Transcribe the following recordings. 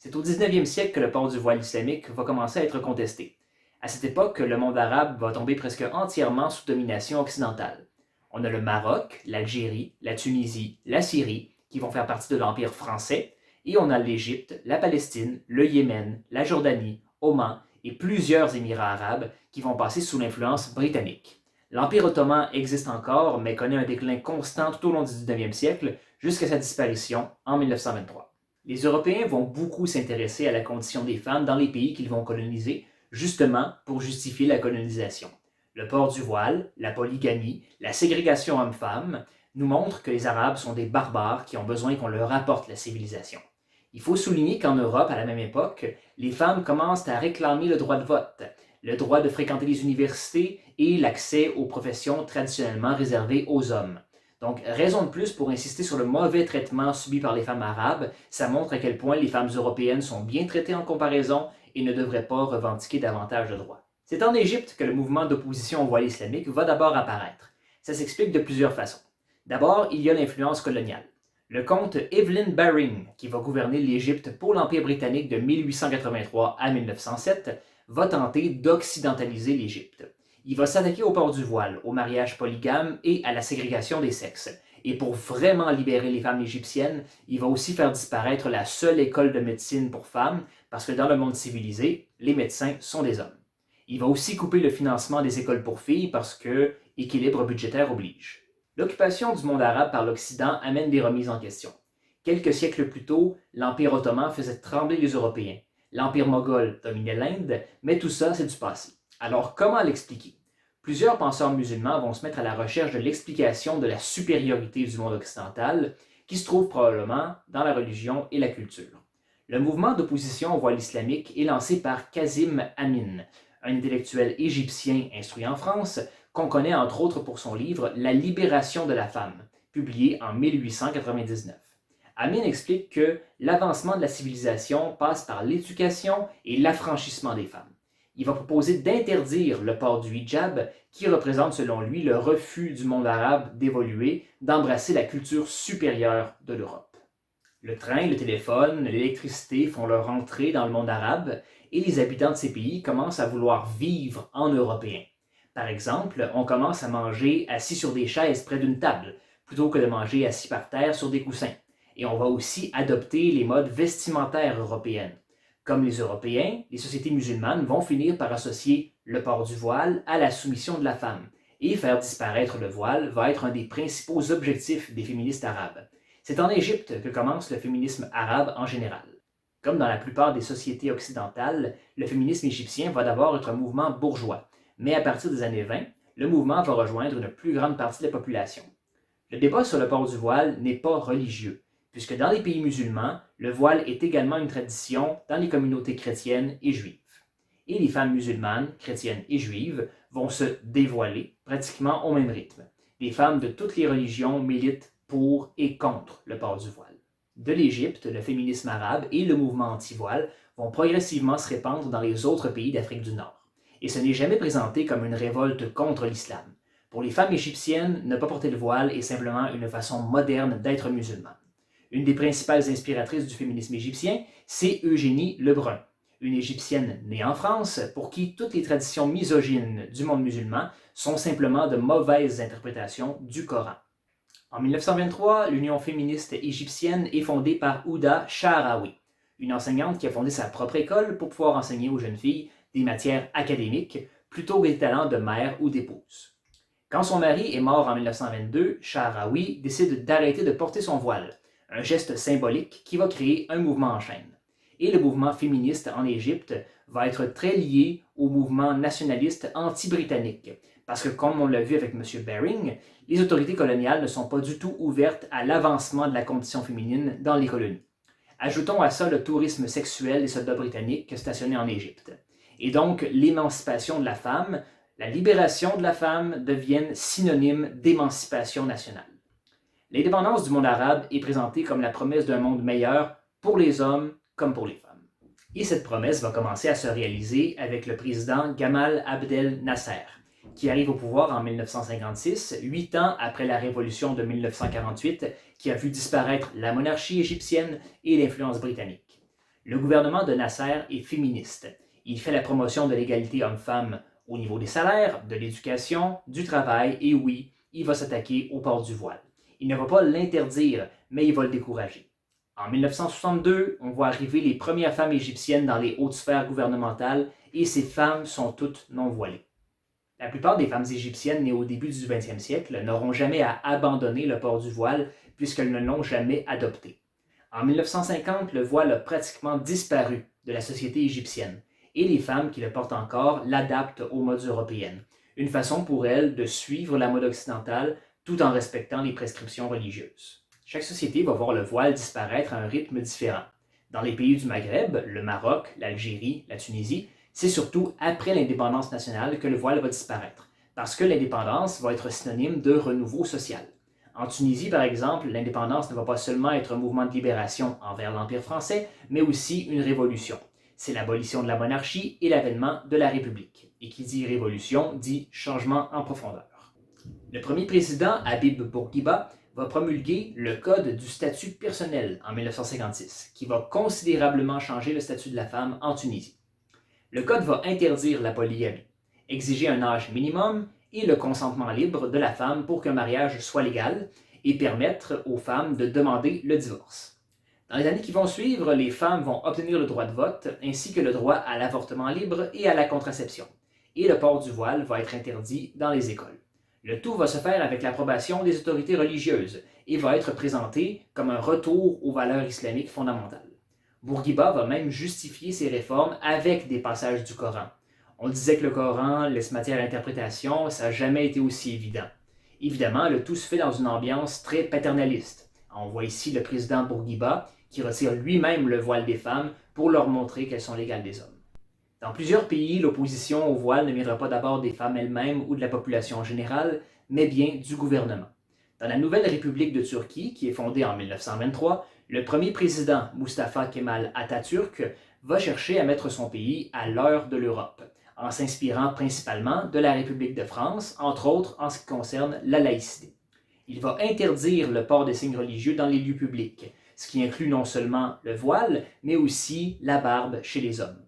C'est au 19e siècle que le port du voile islamique va commencer à être contesté. À cette époque, le monde arabe va tomber presque entièrement sous domination occidentale. On a le Maroc, l'Algérie, la Tunisie, la Syrie, qui vont faire partie de l'Empire français, et on a l'Égypte, la Palestine, le Yémen, la Jordanie, Oman et plusieurs émirats arabes qui vont passer sous l'influence britannique. L'Empire ottoman existe encore, mais connaît un déclin constant tout au long du 19e siècle, jusqu'à sa disparition en 1923. Les Européens vont beaucoup s'intéresser à la condition des femmes dans les pays qu'ils vont coloniser, justement pour justifier la colonisation. Le port du voile, la polygamie, la ségrégation homme-femme nous montrent que les Arabes sont des barbares qui ont besoin qu'on leur apporte la civilisation. Il faut souligner qu'en Europe, à la même époque, les femmes commencent à réclamer le droit de vote, le droit de fréquenter les universités et l'accès aux professions traditionnellement réservées aux hommes. Donc, raison de plus pour insister sur le mauvais traitement subi par les femmes arabes, ça montre à quel point les femmes européennes sont bien traitées en comparaison et ne devraient pas revendiquer davantage de droits. C'est en Égypte que le mouvement d'opposition au voile islamique va d'abord apparaître. Ça s'explique de plusieurs façons. D'abord, il y a l'influence coloniale. Le comte Evelyn Baring, qui va gouverner l'Égypte pour l'Empire britannique de 1883 à 1907, va tenter d'occidentaliser l'Égypte. Il va s'attaquer au port du voile, au mariage polygame et à la ségrégation des sexes. Et pour vraiment libérer les femmes égyptiennes, il va aussi faire disparaître la seule école de médecine pour femmes, parce que dans le monde civilisé, les médecins sont des hommes. Il va aussi couper le financement des écoles pour filles parce que équilibre budgétaire oblige. L'occupation du monde arabe par l'Occident amène des remises en question. Quelques siècles plus tôt, l'Empire ottoman faisait trembler les Européens. L'Empire moghol dominait l'Inde, mais tout ça, c'est du passé. Alors, comment l'expliquer? Plusieurs penseurs musulmans vont se mettre à la recherche de l'explication de la supériorité du monde occidental, qui se trouve probablement dans la religion et la culture. Le mouvement d'opposition au voile islamique est lancé par Qasim Amin, un intellectuel égyptien instruit en France, qu'on connaît entre autres pour son livre La libération de la femme, publié en 1899. Amin explique que l'avancement de la civilisation passe par l'éducation et l'affranchissement des femmes. Il va proposer d'interdire le port du hijab, qui représente selon lui le refus du monde arabe d'évoluer, d'embrasser la culture supérieure de l'Europe. Le train, le téléphone, l'électricité font leur entrée dans le monde arabe et les habitants de ces pays commencent à vouloir vivre en européen. Par exemple, on commence à manger assis sur des chaises près d'une table, plutôt que de manger assis par terre sur des coussins. Et on va aussi adopter les modes vestimentaires européennes. Comme les Européens, les sociétés musulmanes vont finir par associer le port du voile à la soumission de la femme. Et faire disparaître le voile va être un des principaux objectifs des féministes arabes. C'est en Égypte que commence le féminisme arabe en général. Comme dans la plupart des sociétés occidentales, le féminisme égyptien va d'abord être un mouvement bourgeois. Mais à partir des années 20, le mouvement va rejoindre une plus grande partie de la population. Le débat sur le port du voile n'est pas religieux, puisque dans les pays musulmans, le voile est également une tradition dans les communautés chrétiennes et juives. Et les femmes musulmanes, chrétiennes et juives vont se dévoiler pratiquement au même rythme. Les femmes de toutes les religions militent pour et contre le port du voile. De l'Égypte, le féminisme arabe et le mouvement anti-voile vont progressivement se répandre dans les autres pays d'Afrique du Nord. Et ce n'est jamais présenté comme une révolte contre l'islam. Pour les femmes égyptiennes, ne pas porter le voile est simplement une façon moderne d'être musulmane. Une des principales inspiratrices du féminisme égyptien, c'est Eugénie Lebrun, une Égyptienne née en France pour qui toutes les traditions misogynes du monde musulman sont simplement de mauvaises interprétations du Coran. En 1923, l'Union féministe égyptienne est fondée par Ouda Sha'arawi, une enseignante qui a fondé sa propre école pour pouvoir enseigner aux jeunes filles des matières académiques plutôt que des talents de mère ou d'épouse. Quand son mari est mort en 1922, Sha'arawi décide d'arrêter de porter son voile, un geste symbolique qui va créer un mouvement en chaîne. Et le mouvement féministe en Égypte va être très lié au mouvement nationaliste anti-britannique, parce que comme on l'a vu avec M. Baring, les autorités coloniales ne sont pas du tout ouvertes à l'avancement de la condition féminine dans les colonies. Ajoutons à ça le tourisme sexuel des soldats britanniques stationnés en Égypte. Et donc, l'émancipation de la femme, la libération de la femme deviennent synonymes d'émancipation nationale. L'indépendance du monde arabe est présentée comme la promesse d'un monde meilleur pour les hommes comme pour les femmes. Et cette promesse va commencer à se réaliser avec le président Gamal Abdel Nasser, qui arrive au pouvoir en 1956, 8 ans après la révolution de 1948, qui a vu disparaître la monarchie égyptienne et l'influence britannique. Le gouvernement de Nasser est féministe. Il fait la promotion de l'égalité homme-femme au niveau des salaires, de l'éducation, du travail et oui, il va s'attaquer au port du voile. Il ne va pas l'interdire, mais il va le décourager. En 1962, on voit arriver les premières femmes égyptiennes dans les hautes sphères gouvernementales et ces femmes sont toutes non voilées. La plupart des femmes égyptiennes nées au début du 20e siècle n'auront jamais à abandonner le port du voile puisqu'elles ne l'ont jamais adopté. En 1950, le voile a pratiquement disparu de la société égyptienne et les femmes qui le portent encore l'adaptent aux modes européennes, une façon pour elles de suivre la mode occidentale tout en respectant les prescriptions religieuses. Chaque société va voir le voile disparaître à un rythme différent. Dans les pays du Maghreb, le Maroc, l'Algérie, la Tunisie, c'est surtout après l'indépendance nationale que le voile va disparaître, parce que l'indépendance va être synonyme de renouveau social. En Tunisie, par exemple, l'indépendance ne va pas seulement être un mouvement de libération envers l'Empire français, mais aussi une révolution. C'est l'abolition de la monarchie et l'avènement de la République. Et qui dit révolution dit changement en profondeur. Le premier président, Habib Bourguiba, va promulguer le Code du statut personnel en 1956, qui va considérablement changer le statut de la femme en Tunisie. Le Code va interdire la polygamie, exiger un âge minimum et le consentement libre de la femme pour qu'un mariage soit légal et permettre aux femmes de demander le divorce. Dans les années qui vont suivre, les femmes vont obtenir le droit de vote ainsi que le droit à l'avortement libre et à la contraception. Et le port du voile va être interdit dans les écoles. Le tout va se faire avec l'approbation des autorités religieuses et va être présenté comme un retour aux valeurs islamiques fondamentales. Bourguiba va même justifier ses réformes avec des passages du Coran. On disait que le Coran laisse matière à l'interprétation, ça n'a jamais été aussi évident. Évidemment, le tout se fait dans une ambiance très paternaliste. On voit ici le président Bourguiba qui retire lui-même le voile des femmes pour leur montrer qu'elles sont l'égale des hommes. Dans plusieurs pays, l'opposition au voile ne viendra pas d'abord des femmes elles-mêmes ou de la population en général, mais bien du gouvernement. Dans la nouvelle République de Turquie, qui est fondée en 1923, le premier président, Mustafa Kemal Atatürk, va chercher à mettre son pays à l'heure de l'Europe, en s'inspirant principalement de la République de France, entre autres en ce qui concerne la laïcité. Il va interdire le port des signes religieux dans les lieux publics, ce qui inclut non seulement le voile, mais aussi la barbe chez les hommes.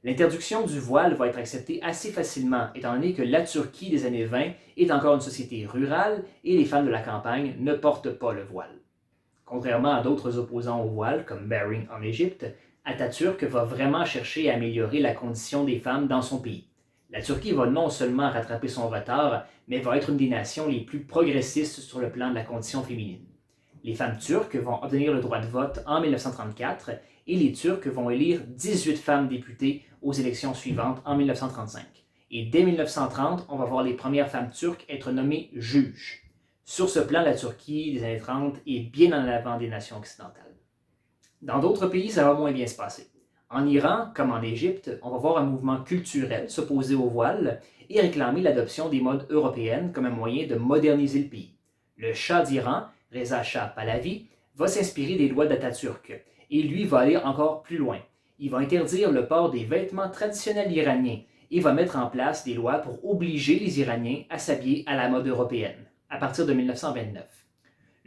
L'interdiction du voile va être acceptée assez facilement, étant donné que la Turquie des années 20 est encore une société rurale et les femmes de la campagne ne portent pas le voile. Contrairement à d'autres opposants au voile, comme Baring en Égypte, Atatürk va vraiment chercher à améliorer la condition des femmes dans son pays. La Turquie va non seulement rattraper son retard, mais va être une des nations les plus progressistes sur le plan de la condition féminine. Les femmes turques vont obtenir le droit de vote en 1934 et les Turcs vont élire 18 femmes députées aux élections suivantes en 1935. Et dès 1930, on va voir les premières femmes turques être nommées juges. Sur ce plan, la Turquie des années 30 est bien en avant des nations occidentales. Dans d'autres pays, ça va moins bien se passer. En Iran, comme en Égypte, on va voir un mouvement culturel s'opposer au voile et réclamer l'adoption des modes européennes comme un moyen de moderniser le pays. Le Shah d'Iran, Reza Shah Pahlavi, va s'inspirer des lois d'Atatürk et lui va aller encore plus loin. Il va interdire le port des vêtements traditionnels iraniens et va mettre en place des lois pour obliger les Iraniens à s'habiller à la mode européenne, à partir de 1929.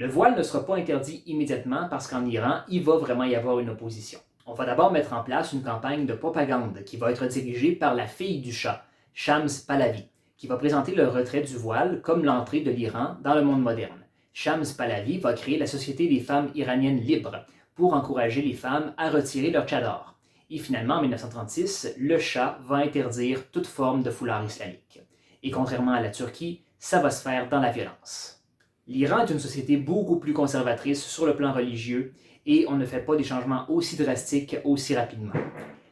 Le voile ne sera pas interdit immédiatement parce qu'en Iran, il va vraiment y avoir une opposition. On va d'abord mettre en place une campagne de propagande qui va être dirigée par la fille du Shah, Shams Pahlavi, qui va présenter le retrait du voile comme l'entrée de l'Iran dans le monde moderne. Shams Pahlavi va créer la Société des femmes iraniennes libres pour encourager les femmes à retirer leur tchador. Et finalement, en 1936, le Shah va interdire toute forme de foulard islamique. Et contrairement à la Turquie, ça va se faire dans la violence. L'Iran est une société beaucoup plus conservatrice sur le plan religieux et on ne fait pas des changements aussi drastiques aussi rapidement.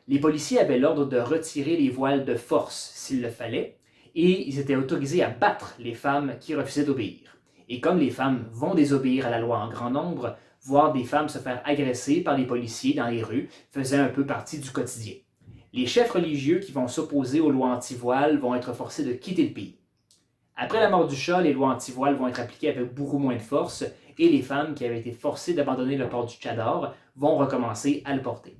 Les policiers avaient l'ordre de retirer les voiles de force s'il le fallait et ils étaient autorisés à battre les femmes qui refusaient d'obéir. Et comme les femmes vont désobéir à la loi en grand nombre, voir des femmes se faire agresser par les policiers dans les rues faisait un peu partie du quotidien. Les chefs religieux qui vont s'opposer aux lois anti-voile vont être forcés de quitter le pays. Après la mort du Shah, les lois anti-voile vont être appliquées avec beaucoup moins de force et les femmes qui avaient été forcées d'abandonner le port du tchador vont recommencer à le porter.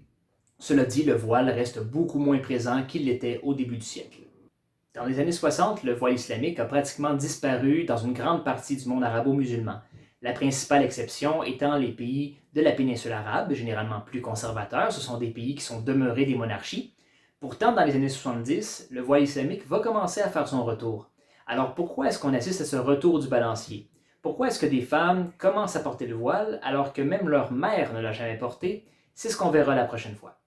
Cela dit, le voile reste beaucoup moins présent qu'il l'était au début du siècle. Dans les années 60, le voile islamique a pratiquement disparu dans une grande partie du monde arabo-musulman. La principale exception étant les pays de la péninsule arabe, généralement plus conservateurs. Ce sont des pays qui sont demeurés des monarchies. Pourtant, dans les années 70, le voile islamique va commencer à faire son retour. Alors pourquoi est-ce qu'on assiste à ce retour du balancier? Pourquoi est-ce que des femmes commencent à porter le voile alors que même leur mère ne l'a jamais porté? C'est ce qu'on verra la prochaine fois.